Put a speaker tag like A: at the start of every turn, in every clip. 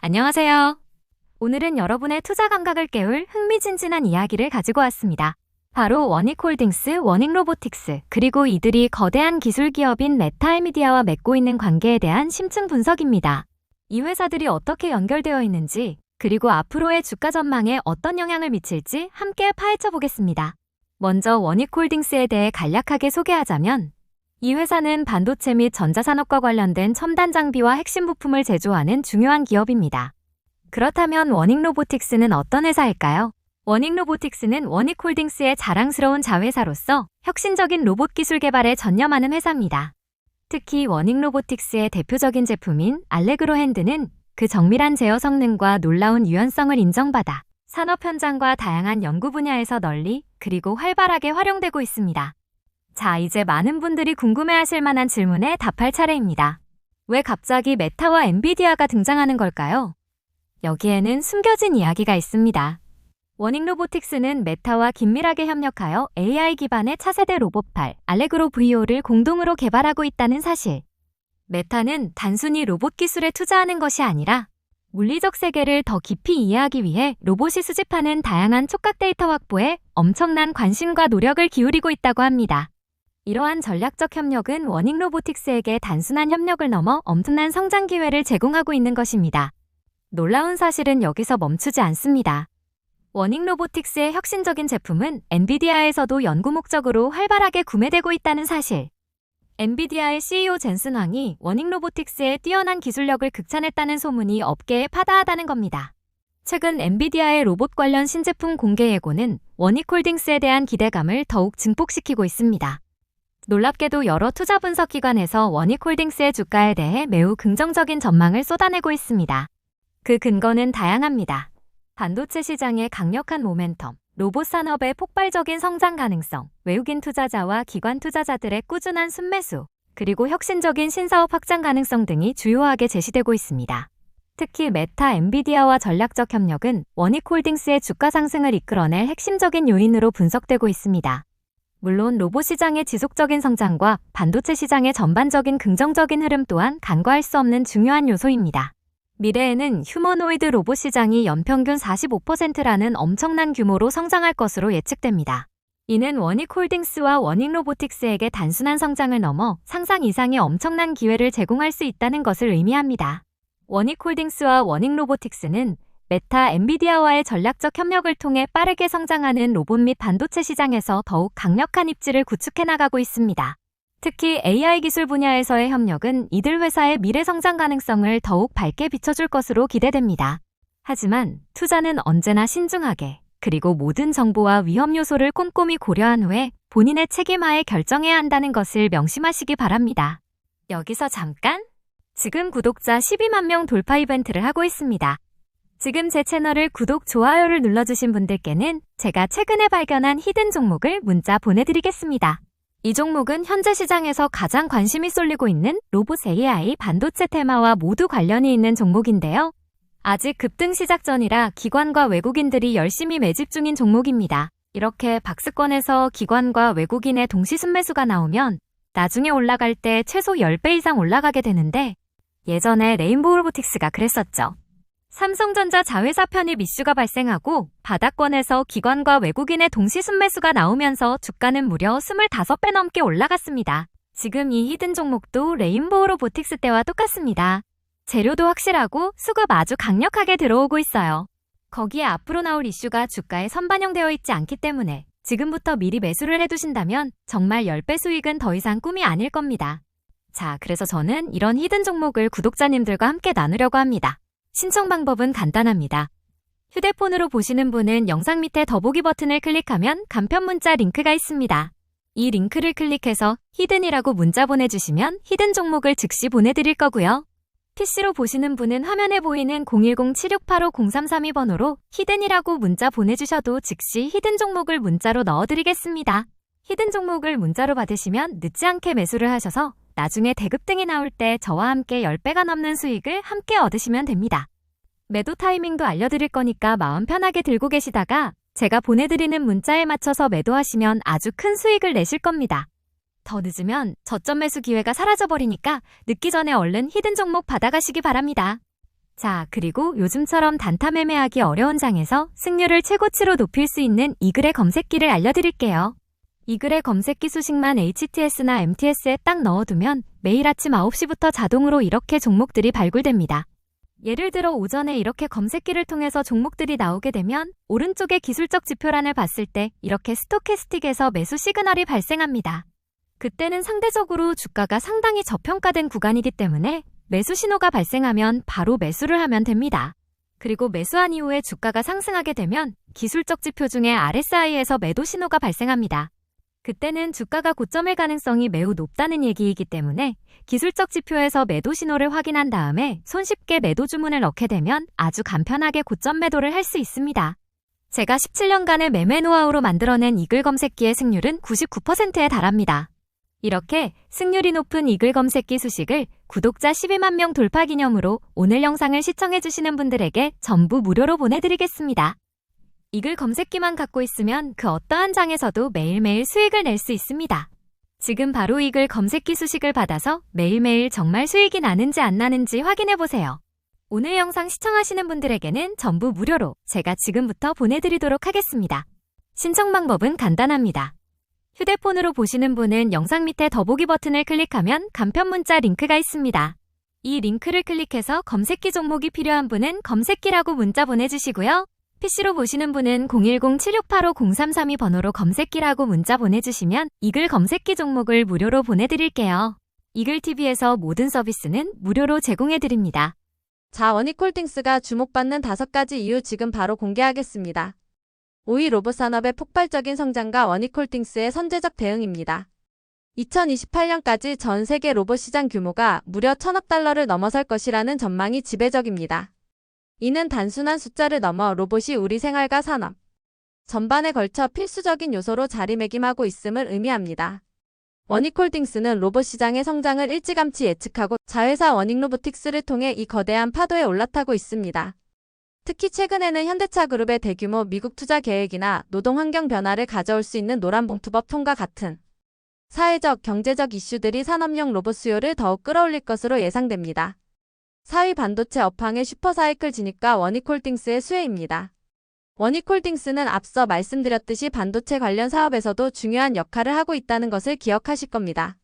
A: 안녕하세요. 오늘은 여러분의 투자 감각을 깨울 흥미진진한 이야기를 가지고 왔습니다. 바로 워닉홀딩스, 워닉로보틱스, 그리고 이들이 거대한 기술 기업인 메타에미디아와 맺고 있는 관계에 대한 심층 분석입니다. 이 회사들이 어떻게 연결되어 있는지, 그리고 앞으로의 주가 전망에 어떤 영향을 미칠지 함께 파헤쳐 보겠습니다. 먼저 워닉홀딩스에 대해 간략하게 소개하자면, 이 회사는 반도체 및 전자산업과 관련된 첨단 장비와 핵심 부품을 제조하는 중요한 기업입니다. 그렇다면 워닉로보틱스는 어떤 회사일까요? 워닉로보틱스는 워닉홀딩스의 자랑스러운 자회사로서 혁신적인 로봇 기술 개발에 전념하는 회사입니다. 특히 워닉로보틱스의 대표적인 제품인 알레그로 핸드는 그 정밀한 제어 성능과 놀라운 유연성을 인정받아 산업 현장과 다양한 연구 분야에서 널리 그리고 활발하게 활용되고 있습니다. 자, 이제 많은 분들이 궁금해하실 만한 질문에 답할 차례입니다. 왜 갑자기 메타와 엔비디아가 등장하는 걸까요? 여기에는 숨겨진 이야기가 있습니다. 워닉로보틱스는 메타와 긴밀하게 협력하여 AI 기반의 차세대 로봇팔 알레그로 VO를 공동으로 개발하고 있다는 사실. 메타는 단순히 로봇 기술에 투자하는 것이 아니라 물리적 세계를 더 깊이 이해하기 위해 로봇이 수집하는 다양한 촉각 데이터 확보에 엄청난 관심과 노력을 기울이고 있다고 합니다. 이러한 전략적 협력은 워닉로보틱스에게 단순한 협력을 넘어 엄청난 성장 기회를 제공하고 있는 것입니다. 놀라운 사실은 여기서 멈추지 않습니다. 워닉로보틱스의 혁신적인 제품은 엔비디아에서도 연구 목적으로 활발하게 구매되고 있다는 사실. 엔비디아의 CEO 젠슨 황이 워닉로보틱스의 뛰어난 기술력을 극찬했다는 소문이 업계에 파다하다는 겁니다. 최근 엔비디아의 로봇 관련 신제품 공개 예고는 워닉홀딩스에 대한 기대감을 더욱 증폭시키고 있습니다. 놀랍게도 여러 투자 분석 기관에서 워닉홀딩스의 주가에 대해 매우 긍정적인 전망을 쏟아내고 있습니다. 그 근거는 다양합니다. 반도체 시장의 강력한 모멘텀, 로봇 산업의 폭발적인 성장 가능성, 외국인 투자자와 기관 투자자들의 꾸준한 순매수, 그리고 혁신적인 신사업 확장 가능성 등이 주요하게 제시되고 있습니다. 특히 메타, 엔비디아와 전략적 협력은 워닉홀딩스의 주가 상승을 이끌어낼 핵심적인 요인으로 분석되고 있습니다. 물론 로봇 시장의 지속적인 성장과 반도체 시장의 전반적인 긍정적인 흐름 또한 간과할 수 없는 중요한 요소입니다. 미래에는 휴머노이드 로봇 시장이 연평균 45%라는 엄청난 규모로 성장할 것으로 예측됩니다. 이는 워닉홀딩스와 워닉로보틱스에게 단순한 성장을 넘어 상상 이상의 엄청난 기회를 제공할 수 있다는 것을 의미합니다. 워닉홀딩스와 워닉로보틱스는 메타, 엔비디아와의 전략적 협력을 통해 빠르게 성장하는 로봇 및 반도체 시장에서 더욱 강력한 입지를 구축해 나가고 있습니다. 특히 AI 기술 분야에서의 협력은 이들 회사의 미래 성장 가능성을 더욱 밝게 비춰줄 것으로 기대됩니다. 하지만 투자는 언제나 신중하게, 그리고 모든 정보와 위험 요소를 꼼꼼히 고려한 후에 본인의 책임하에 결정해야 한다는 것을 명심하시기 바랍니다. 여기서 잠깐! 지금 구독자 12만 명 돌파 이벤트를 하고 있습니다. 지금 제 채널을 구독, 좋아요를 눌러주신 분들께는 제가 최근에 발견한 히든 종목을 문자 보내드리겠습니다. 이 종목은 현재 시장에서 가장 관심이 쏠리고 있는 로봇 AI 반도체 테마와 모두 관련이 있는 종목인데요. 아직 급등 시작 전이라 기관과 외국인들이 열심히 매집 중인 종목입니다. 이렇게 박스권에서 기관과 외국인의 동시 순매수가 나오면 나중에 올라갈 때 최소 10배 이상 올라가게 되는데 예전에 레인보우 로보틱스가 그랬었죠. 삼성전자 자회사 편입 이슈가 발생하고 바닥권에서 기관과 외국인의 동시 순매수가 나오면서 주가는 무려 25배 넘게 올라갔습니다. 지금 이 히든 종목도 레인보우 로보틱스 때와 똑같습니다. 재료도 확실하고 수급 아주 강력하게 들어오고 있어요. 거기에 앞으로 나올 이슈가 주가에 선반영되어 있지 않기 때문에 지금부터 미리 매수를 해두신다면 정말 10배 수익은 더 이상 꿈이 아닐 겁니다. 자, 그래서 저는 이런 히든 종목을 구독자님들과 함께 나누려고 합니다. 신청 방법은 간단합니다. 휴대폰으로 보시는 분은 영상 밑에 더보기 버튼을 클릭하면 간편 문자 링크가 있습니다. 이 링크를 클릭해서 히든이라고 문자 보내주시면 히든 종목을 즉시 보내드릴 거고요. PC로 보시는 분은 화면에 보이는 010-7685-0332번호로 히든이라고 문자 보내주셔도 즉시 히든 종목을 문자로 넣어드리겠습니다. 히든 종목을 문자로 받으시면 늦지 않게 매수를 하셔서 나중에 대급등이 나올 때 저와 함께 10배가 넘는 수익을 함께 얻으시면 됩니다. 매도 타이밍도 알려드릴 거니까 마음 편하게 들고 계시다가 제가 보내드리는 문자에 맞춰서 매도하시면 아주 큰 수익을 내실 겁니다. 더 늦으면 저점 매수 기회가 사라져버리니까 늦기 전에 얼른 히든 종목 받아가시기 바랍니다. 자, 그리고 요즘처럼 단타 매매하기 어려운 장에서 승률을 최고치로 높일 수 있는 이글의 검색기를 알려드릴게요. 이글의 검색기 수식만 HTS나 MTS에 딱 넣어두면 매일 아침 9시부터 자동으로 이렇게 종목들이 발굴됩니다. 예를 들어 오전에 이렇게 검색기를 통해서 종목들이 나오게 되면 오른쪽의 기술적 지표란을 봤을 때 이렇게 스토캐스틱에서 매수 시그널이 발생합니다. 그때는 상대적으로 주가가 상당히 저평가된 구간이기 때문에 매수 신호가 발생하면 바로 매수를 하면 됩니다. 그리고 매수한 이후에 주가가 상승하게 되면 기술적 지표 중에 RSI에서 매도 신호가 발생합니다. 그때는 주가가 고점일 가능성이 매우 높다는 얘기이기 때문에 기술적 지표에서 매도 신호를 확인한 다음에 손쉽게 매도 주문을 넣게 되면 아주 간편하게 고점 매도를 할 수 있습니다. 제가 17년간의 매매 노하우로 만들어낸 이글 검색기의 승률은 99%에 달합니다. 이렇게 승률이 높은 이글 검색기 수식을 구독자 12만 명 돌파 기념으로 오늘 영상을 시청해주시는 분들에게 전부 무료로 보내드리겠습니다. 이글 검색기만 갖고 있으면 그 어떠한 장에서도 매일매일 수익을 낼 수 있습니다. 지금 바로 이글 검색기 수식을 받아서 매일매일 정말 수익이 나는지 안 나는지 확인해보세요. 오늘 영상 시청하시는 분들에게는 전부 무료로 제가 지금부터 보내드리도록 하겠습니다. 신청 방법은 간단합니다. 휴대폰으로 보시는 분은 영상 밑에 더보기 버튼을 클릭하면 간편 문자 링크가 있습니다. 이 링크를 클릭해서 검색기 종목이 필요한 분은 검색기라고 문자 보내주시고요. PC로 보시는 분은 010-7685-0332 번호로 검색기라고 문자 보내주시면 이글 검색기 종목을 무료로 보내드릴게요. 이글TV에서 모든 서비스는 무료로 제공해드립니다.
B: 자, 원익홀딩스가 주목받는 5가지 이유 지금 바로 공개하겠습니다. 5위 로봇산업의 폭발적인 성장과 원익홀딩스의 선제적 대응입니다. 2028년까지 전 세계 로봇 시장 규모가 무려 1,000억 달러를 넘어설 것이라는 전망이 지배적입니다. 이는 단순한 숫자를 넘어 로봇이 우리 생활과 산업 전반에 걸쳐 필수적인 요소로 자리매김하고 있음을 의미합니다. 원익홀딩스는 로봇 시장의 성장을 일찌감치 예측하고 자회사 원익로보틱스를 통해 이 거대한 파도에 올라타고 있습니다. 특히 최근에는 현대차 그룹의 대규모 미국 투자 계획이나 노동 환경 변화를 가져올 수 있는 노란봉투법 통과 같은 사회적, 경제적 이슈들이 산업용 로봇 수요를 더욱 끌어올릴 것으로 예상됩니다. 4위 반도체 업황의 슈퍼사이클 진입과 원익홀딩스의 수혜입니다. 원익홀딩스는 앞서 말씀드렸듯이 반도체 관련 사업에서도 중요한 역할을 하고 있다는 것을 기억하실 겁니다.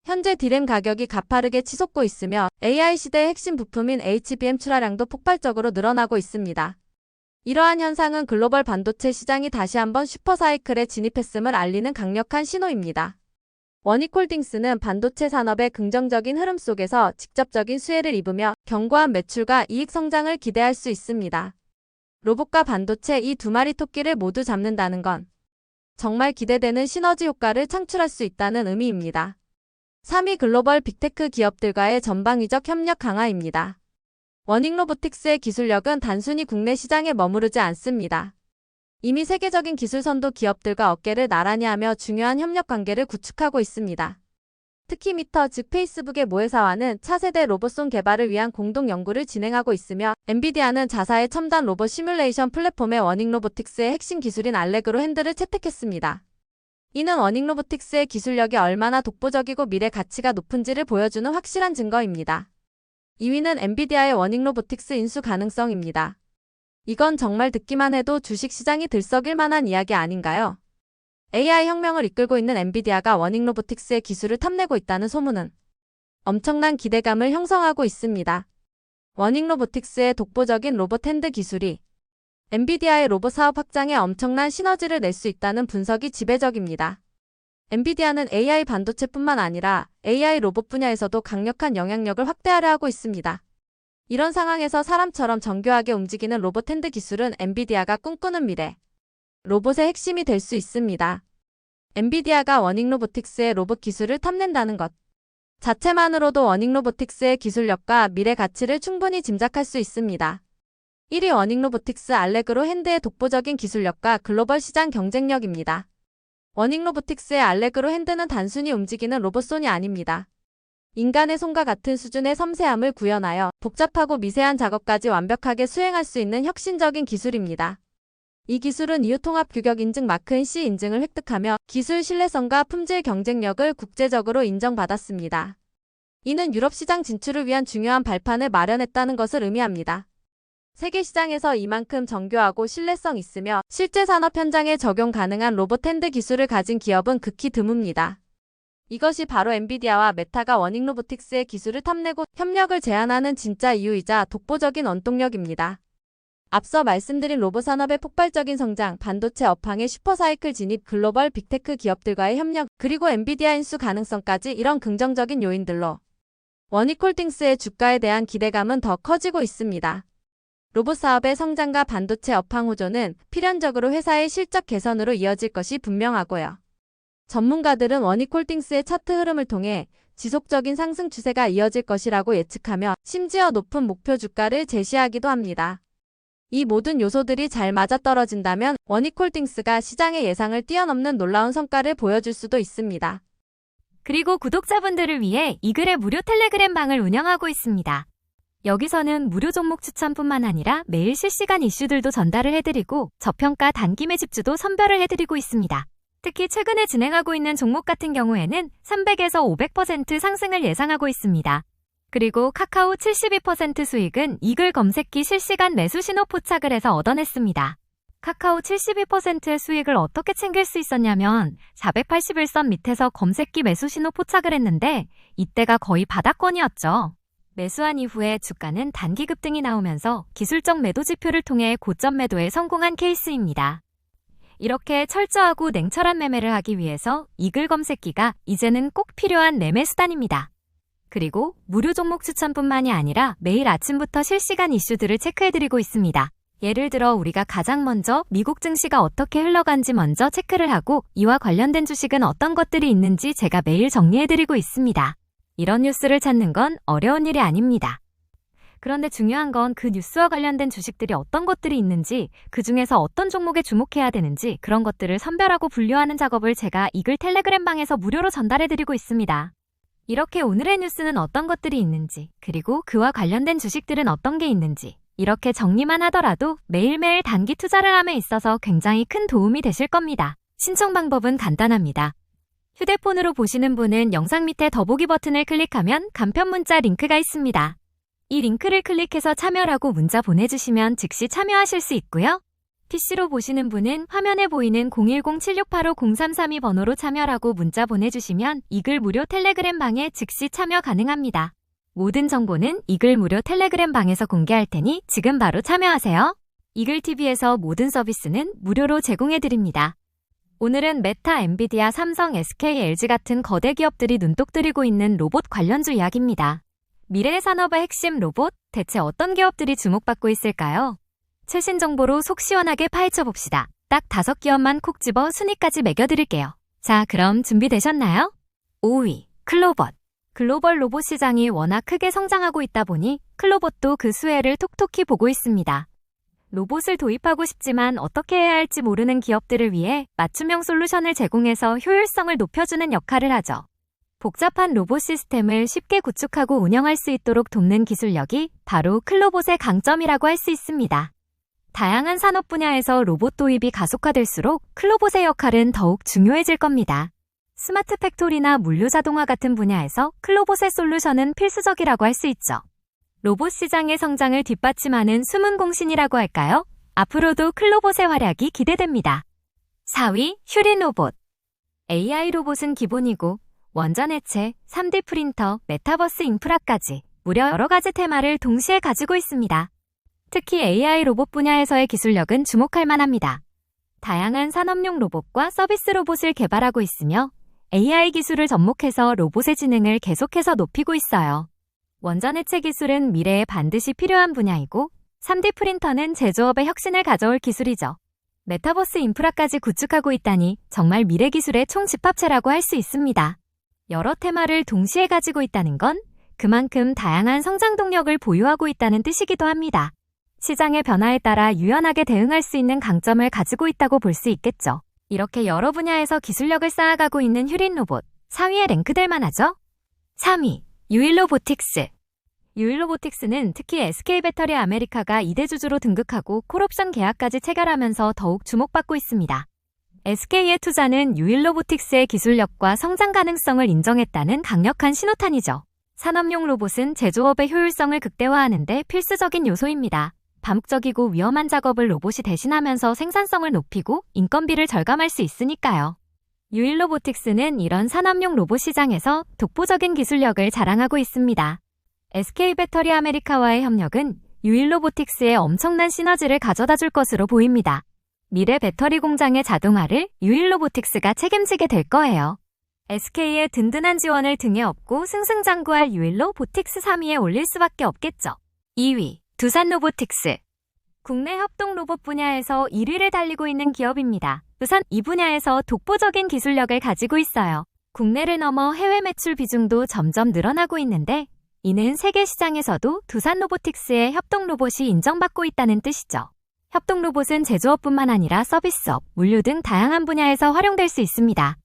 B: 현재 D램 가격이 가파르게 치솟고 있으며 AI 시대의 핵심 부품인 HBM 출하량도 폭발적으로 늘어나고 있습니다. 이러한 현상은 글로벌 반도체 시장이 다시 한번 슈퍼사이클에 진입했음을 알리는 강력한 신호입니다. 원익홀딩스는 반도체 산업의 긍정적인 흐름 속에서 직접적인 수혜를 입으며 견고한 매출과 이익 성장을 기대할 수 있습니다. 로봇과 반도체 이 두 마리 토끼를 모두 잡는다는 건 정말 기대되는 시너지 효과를 창출할 수 있다는 의미입니다. 3위 글로벌 빅테크 기업들과의 전방위적 협력 강화입니다. 원익로보틱스의 기술력은 단순히 국내 시장에 머무르지 않습니다. 이미 세계적인 기술 선도 기업들과 어깨를 나란히 하며 중요한 협력 관계를 구축하고 있습니다. 특히 미터 즉 페이스북의 모회사와는 차세대 로봇송 개발을 위한 공동 연구를 진행하고 있으며 엔비디아는 자사의 첨단 로봇 시뮬레이션 플랫폼에 원익로보틱스의 핵심 기술인 알레그로 핸들을 채택했습니다. 이는 원익로보틱스의 기술력이 얼마나 독보적이고 미래 가치가 높은지를 보여주는 확실한 증거입니다. 2위는 엔비디아의 원익로보틱스 인수 가능성입니다. 이건 정말 듣기만 해도 주식시장이 들썩일 만한 이야기 아닌가요? AI 혁명을 이끌고 있는 엔비디아가 원익로보틱스의 기술을 탐내고 있다는 소문은 엄청난 기대감을 형성하고 있습니다. 원익로보틱스의 독보적인 로봇 핸드 기술이 엔비디아의 로봇 사업 확장에 엄청난 시너지를 낼 수 있다는 분석이 지배적입니다. 엔비디아는 AI 반도체뿐만 아니라 AI 로봇 분야에서도 강력한 영향력을 확대하려 하고 있습니다. 이런 상황에서 사람처럼 정교하게 움직이는 로봇 핸드 기술은 엔비디아가 꿈꾸는 미래 로봇의 핵심이 될 수 있습니다. 엔비디아가 원익로보틱스의 로봇 기술을 탐낸다는 것 자체만으로도 원익로보틱스의 기술력과 미래 가치를 충분히 짐작할 수 있습니다. 1위 원익로보틱스 알레그로 핸드의 독보적인 기술력과 글로벌 시장 경쟁력입니다. 원익로보틱스의 알레그로 핸드는 단순히 움직이는 로봇손이 아닙니다. 인간의 손과 같은 수준의 섬세함을 구현하여 복잡하고 미세한 작업까지 완벽하게 수행할 수 있는 혁신적인 기술입니다. 이 기술은 EU 통합 규격 인증 마크 NC 인증을 획득하며 기술 신뢰성과 품질 경쟁력을 국제적으로 인정받았습니다. 이는 유럽 시장 진출을 위한 중요한 발판을 마련했다는 것을 의미합니다. 세계 시장에서 이만큼 정교하고 신뢰성 있으며 실제 산업 현장에 적용 가능한 로봇핸드 기술을 가진 기업은 극히 드뭅니다. 이것이 바로 엔비디아와 메타가 워닝 로보틱스의 기술을 탐내고 협력을 제안하는 진짜 이유이자 독보적인 원동력입니다. 앞서 말씀드린 로봇 산업의 폭발적인 성장, 반도체 업황의 슈퍼사이클 진입, 글로벌 빅테크 기업들과의 협력, 그리고 엔비디아 인수 가능성까지 이런 긍정적인 요인들로 워닉홀딩스의 주가에 대한 기대감은 더 커지고 있습니다. 로봇 사업의 성장과 반도체 업황 호조는 필연적으로 회사의 실적 개선으로 이어질 것이 분명하고요. 전문가들은 워닉홀딩스의 차트 흐름을 통해 지속적인 상승 추세가 이어질 것이라고 예측하며 심지어 높은 목표 주가를 제시하기도 합니다. 이 모든 요소들이 잘 맞아떨어진다면 워닉홀딩스가 시장의 예상을 뛰어넘는 놀라운 성과를 보여줄 수도 있습니다.
A: 그리고 구독자분들을 위해 이글의 무료 텔레그램 방을 운영하고 있습니다. 여기서는 무료 종목 추천뿐만 아니라 매일 실시간 이슈들도 전달을 해드리고 저평가 단기 매집주도 선별을 해드리고 있습니다. 특히 최근에 진행하고 있는 종목 같은 경우에는 300에서 500% 상승을 예상하고 있습니다. 그리고 카카오 72% 수익은 이글 검색기 실시간 매수 신호 포착을 해서 얻어냈습니다. 카카오 72%의 수익을 어떻게 챙길 수 있었냐면 481선 밑에서 검색기 매수 신호 포착을 했는데 이때가 거의 바닥권이었죠. 매수한 이후에 주가는 단기 급등이 나오면서 기술적 매도 지표를 통해 고점 매도에 성공한 케이스입니다. 이렇게 철저하고 냉철한 매매를 하기 위해서 이글 검색기가 이제는 꼭 필요한 매매 수단입니다. 그리고 무료 종목 추천뿐만이 아니라 매일 아침부터 실시간 이슈들을 체크해드리고 있습니다. 예를 들어 우리가 가장 먼저 미국 증시가 어떻게 흘러간지 먼저 체크를 하고 이와 관련된 주식은 어떤 것들이 있는지 제가 매일 정리해드리고 있습니다. 이런 뉴스를 찾는 건 어려운 일이 아닙니다. 그런데 중요한 건 그 뉴스와 관련된 주식들이 어떤 것들이 있는지, 그 중에서 어떤 종목에 주목해야 되는지 그런 것들을 선별하고 분류하는 작업을 제가 이글 텔레그램 방에서 무료로 전달해드리고 있습니다. 이렇게 오늘의 뉴스는 어떤 것들이 있는지, 그리고 그와 관련된 주식들은 어떤 게 있는지 이렇게 정리만 하더라도 매일매일 단기 투자를 함에 있어서 굉장히 큰 도움이 되실 겁니다. 신청 방법은 간단합니다. 휴대폰으로 보시는 분은 영상 밑에 더보기 버튼을 클릭하면 간편 문자 링크가 있습니다. 이 링크를 클릭해서 참여라고 문자 보내주시면 즉시 참여하실 수 있고요. PC로 보시는 분은 화면에 보이는 010-7685-0332 번호로 참여라고 문자 보내주시면 이글 무료 텔레그램 방에 즉시 참여 가능합니다. 모든 정보는 이글 무료 텔레그램 방에서 공개할 테니 지금 바로 참여하세요. 이글TV에서 모든 서비스는 무료로 제공해드립니다. 오늘은 메타, 엔비디아, 삼성, SK, LG 같은 거대 기업들이 눈독 들이고 있는 로봇 관련주 이야기입니다. 미래의 산업의 핵심 로봇, 대체 어떤 기업들이 주목받고 있을까요? 최신 정보로 속 시원하게 파헤쳐봅시다. 딱 5기업만 콕 집어 순위까지 매겨드릴게요. 자, 그럼 준비되셨나요? 5위, 클로봇. 글로벌 로봇 시장이 워낙 크게 성장하고 있다 보니 클로봇도 그 수혜를 톡톡히 보고 있습니다. 로봇을 도입하고 싶지만 어떻게 해야 할지 모르는 기업들을 위해 맞춤형 솔루션을 제공해서 효율성을 높여주는 역할을 하죠. 복잡한 로봇 시스템을 쉽게 구축하고 운영할 수 있도록 돕는 기술력이 바로 클로봇의 강점이라고 할 수 있습니다. 다양한 산업 분야에서 로봇 도입이 가속화될수록 클로봇의 역할은 더욱 중요해질 겁니다. 스마트 팩토리나 물류 자동화 같은 분야에서 클로봇의 솔루션은 필수적이라고 할 수 있죠. 로봇 시장의 성장을 뒷받침하는 숨은 공신이라고 할까요? 앞으로도 클로봇의 활약이 기대됩니다. 4위, 휴린 로봇. AI 로봇은 기본이고 원전 해체, 3D 프린터, 메타버스 인프라까지 무려 여러 가지 테마를 동시에 가지고 있습니다. 특히 AI 로봇 분야에서의 기술력은 주목할 만합니다. 다양한 산업용 로봇과 서비스 로봇을 개발하고 있으며 AI 기술을 접목해서 로봇의 지능을 계속해서 높이고 있어요. 원전 해체 기술은 미래에 반드시 필요한 분야이고 3D 프린터는 제조업의 혁신을 가져올 기술이죠. 메타버스 인프라까지 구축하고 있다니 정말 미래 기술의 총집합체라고 할 수 있습니다. 여러 테마를 동시에 가지고 있다는 건 그만큼 다양한 성장 동력을 보유하고 있다는 뜻이기도 합니다. 시장의 변화에 따라 유연하게 대응할 수 있는 강점을 가지고 있다고 볼 수 있겠죠. 이렇게 여러 분야에서 기술력을 쌓아가고 있는 휴린 로봇, 4위에 랭크될 만하죠? 3위, 유일로보틱스. 유일로보틱스는 특히 SK배터리 아메리카가 2대 주주로 등극하고 콜옵션 계약까지 체결하면서 더욱 주목받고 있습니다. SK의 투자는 유일로보틱스의 기술력과 성장 가능성을 인정했다는 강력한 신호탄이죠. 산업용 로봇은 제조업의 효율성을 극대화하는 데 필수적인 요소입니다. 반복적이고 위험한 작업을 로봇이 대신하면서 생산성을 높이고 인건비를 절감할 수 있으니까요. 유일로보틱스는 이런 산업용 로봇 시장에서 독보적인 기술력을 자랑하고 있습니다. SK 배터리 아메리카와의 협력은 유일로보틱스에 엄청난 시너지를 가져다 줄 것으로 보입니다. 미래 배터리 공장의 자동화를 유일로보틱스가 책임지게 될 거예요. SK의 든든한 지원을 등에 업고 승승장구할 유일로보틱스 3위에 올릴 수밖에 없겠죠. 2위, 두산로보틱스. 국내 협동 로봇 분야에서 1위를 달리고 있는 기업입니다. 두산 이 분야에서 독보적인 기술력을 가지고 있어요. 국내를 넘어 해외 매출 비중도 점점 늘어나고 있는데 이는 세계 시장에서도 두산로보틱스의 협동 로봇이 인정받고 있다는 뜻이죠. 협동 로봇은 제조업뿐만 아니라 서비스업, 물류 등 다양한 분야에서 활용될 수 있습니다.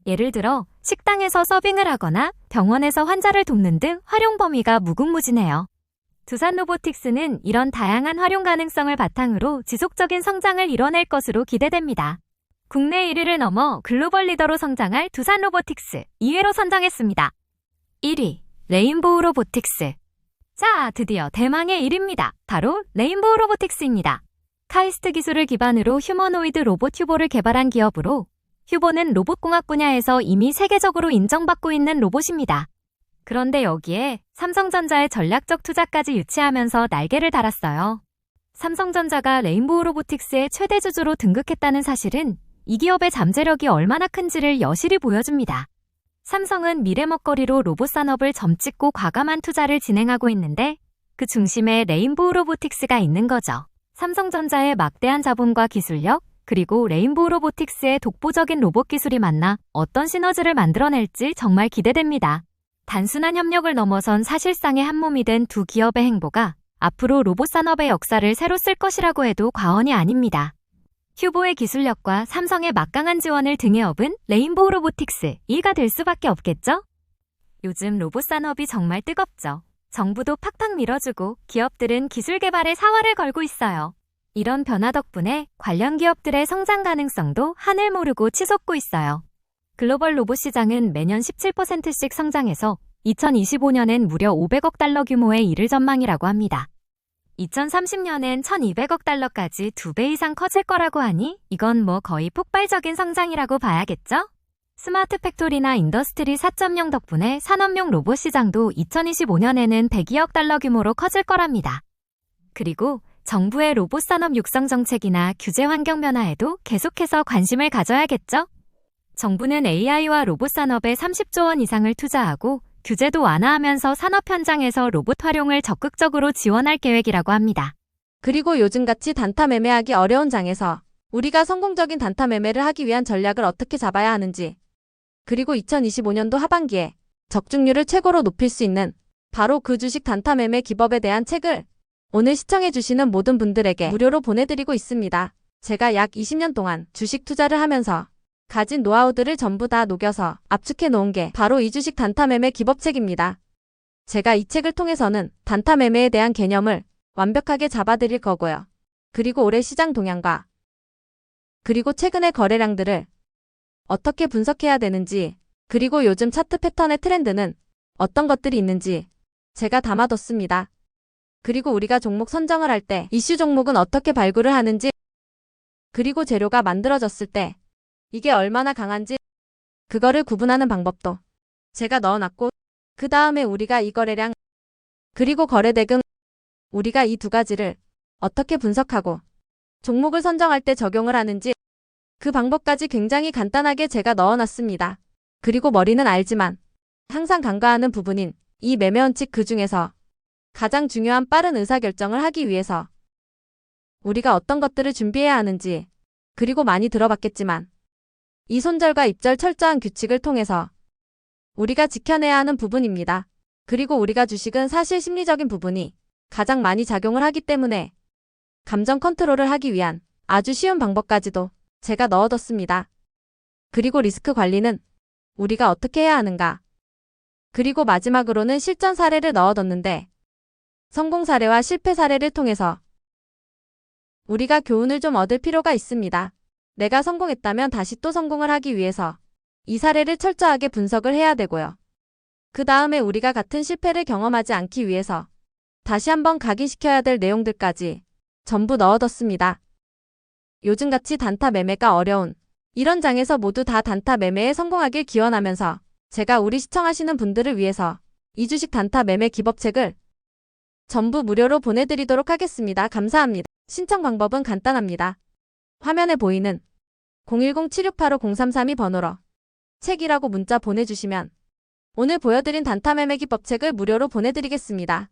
A: 예를 들어 식당에서 서빙을 하거나 병원에서 환자를 돕는 등 활용 범위가 무궁무진해요. 두산로보틱스는 이런 다양한 활용 가능성을 바탕으로 지속적인 성장을 이뤄낼 것으로 기대됩니다. 국내 1위를 넘어 글로벌 리더로 성장할 두산로보틱스 2위로 선정했습니다. 1위, 레인보우 로보틱스. 자, 드디어 대망의 1위입니다. 바로 레인보우 로보틱스입니다. 카이스트 기술을 기반으로 휴머노이드 로봇 휴보를 개발한 기업으로 휴보는 로봇공학 분야에서 이미 세계적으로 인정받고 있는 로봇입니다. 그런데 여기에 삼성전자의 전략적 투자까지 유치하면서 날개를 달았어요. 삼성전자가 레인보우 로보틱스의 최대 주주로 등극했다는 사실은 이 기업의 잠재력이 얼마나 큰지를 여실히 보여줍니다. 삼성은 미래 먹거리로 로봇 산업을 점찍고 과감한 투자를 진행하고 있는데 그 중심에 레인보우 로보틱스가 있는 거죠. 삼성전자의 막대한 자본과 기술력, 그리고 레인보우 로보틱스의 독보적인 로봇 기술이 만나 어떤 시너지를 만들어낼지 정말 기대됩니다. 단순한 협력을 넘어선 사실상의 한몸이 된 두 기업의 행보가 앞으로 로봇 산업의 역사를 새로 쓸 것이라고 해도 과언이 아닙니다. 휴보의 기술력과 삼성의 막강한 지원을 등에 업은 레인보우 로보틱스 2가 될 수밖에 없겠죠? 요즘 로봇 산업이 정말 뜨겁죠. 정부도 팍팍 밀어주고 기업들은 기술 개발에 사활을 걸고 있어요. 이런 변화 덕분에 관련 기업들의 성장 가능성도 하늘 모르고 치솟고 있어요. 글로벌 로봇 시장은 매년 17%씩 성장해서 2025년엔 무려 500억 달러 규모에 이를 전망이라고 합니다. 2030년엔 1200억 달러까지 2배 이상 커질 거라고 하니 이건 뭐 거의 폭발적인 성장이라고 봐야겠죠? 스마트 팩토리나 인더스트리 4.0 덕분에 산업용 로봇 시장도 2025년에는 102억 달러 규모로 커질 거랍니다. 그리고 정부의 로봇 산업 육성 정책이나 규제 환경 변화에도 계속해서 관심을 가져야겠죠? 정부는 AI와 로봇 산업에 30조 원 이상을 투자하고 규제도 완화하면서 산업 현장에서 로봇 활용을 적극적으로 지원할 계획이라고 합니다.
B: 그리고 요즘같이 단타 매매하기 어려운 장에서 우리가 성공적인 단타 매매를 하기 위한 전략을 어떻게 잡아야 하는지, 그리고 2025년도 하반기에 적중률을 최고로 높일 수 있는 바로 그 주식 단타 매매 기법에 대한 책을 오늘 시청해주시는 모든 분들에게 무료로 보내드리고 있습니다. 제가 약 20년 동안 주식 투자를 하면서 가진 노하우들을 전부 다 녹여서 압축해 놓은 게 바로 이 주식 단타 매매 기법책입니다. 제가 이 책을 통해서는 단타 매매에 대한 개념을 완벽하게 잡아드릴 거고요. 그리고 올해 시장 동향과 그리고 최근의 거래량들을 어떻게 분석해야 되는지, 그리고 요즘 차트 패턴의 트렌드는 어떤 것들이 있는지 제가 담아뒀습니다. 그리고 우리가 종목 선정을 할 때 이슈 종목은 어떻게 발굴을 하는지, 그리고 재료가 만들어졌을 때 이게 얼마나 강한지 그거를 구분하는 방법도 제가 넣어놨고, 그 다음에 우리가 이 거래량 그리고 거래 대금, 우리가 이 두 가지를 어떻게 분석하고 종목을 선정할 때 적용을 하는지 그 방법까지 굉장히 간단하게 제가 넣어놨습니다. 그리고 머리는 알지만 항상 간과하는 부분인 이 매매 원칙, 그 중에서 가장 중요한 빠른 의사결정을 하기 위해서 우리가 어떤 것들을 준비해야 하는지, 그리고 많이 들어봤겠지만 이 손절과 입절 철저한 규칙을 통해서 우리가 지켜내야 하는 부분입니다. 그리고 우리가 주식은 사실 심리적인 부분이 가장 많이 작용을 하기 때문에 감정 컨트롤을 하기 위한 아주 쉬운 방법까지도 제가 넣어뒀습니다. 그리고 리스크 관리는 우리가 어떻게 해야 하는가, 그리고 마지막으로는 실전 사례를 넣어뒀는데 성공 사례와 실패 사례를 통해서 우리가 교훈을 좀 얻을 필요가 있습니다. 내가 성공했다면 다시 또 성공을 하기 위해서 이 사례를 철저하게 분석을 해야 되고요. 그 다음에 우리가 같은 실패를 경험하지 않기 위해서 다시 한번 각인시켜야 될 내용들까지 전부 넣어뒀습니다. 요즘같이 단타 매매가 어려운 이런 장에서 모두 다 단타 매매에 성공하길 기원하면서 제가 우리 시청하시는 분들을 위해서 이 주식 단타 매매 기법책을 전부 무료로 보내드리도록 하겠습니다. 감사합니다. 신청 방법은 간단합니다. 화면에 보이는 010-7685-0332 번호로 책이라고 문자 보내주시면 오늘 보여드린 단타 매매 기법책을 무료로 보내드리겠습니다.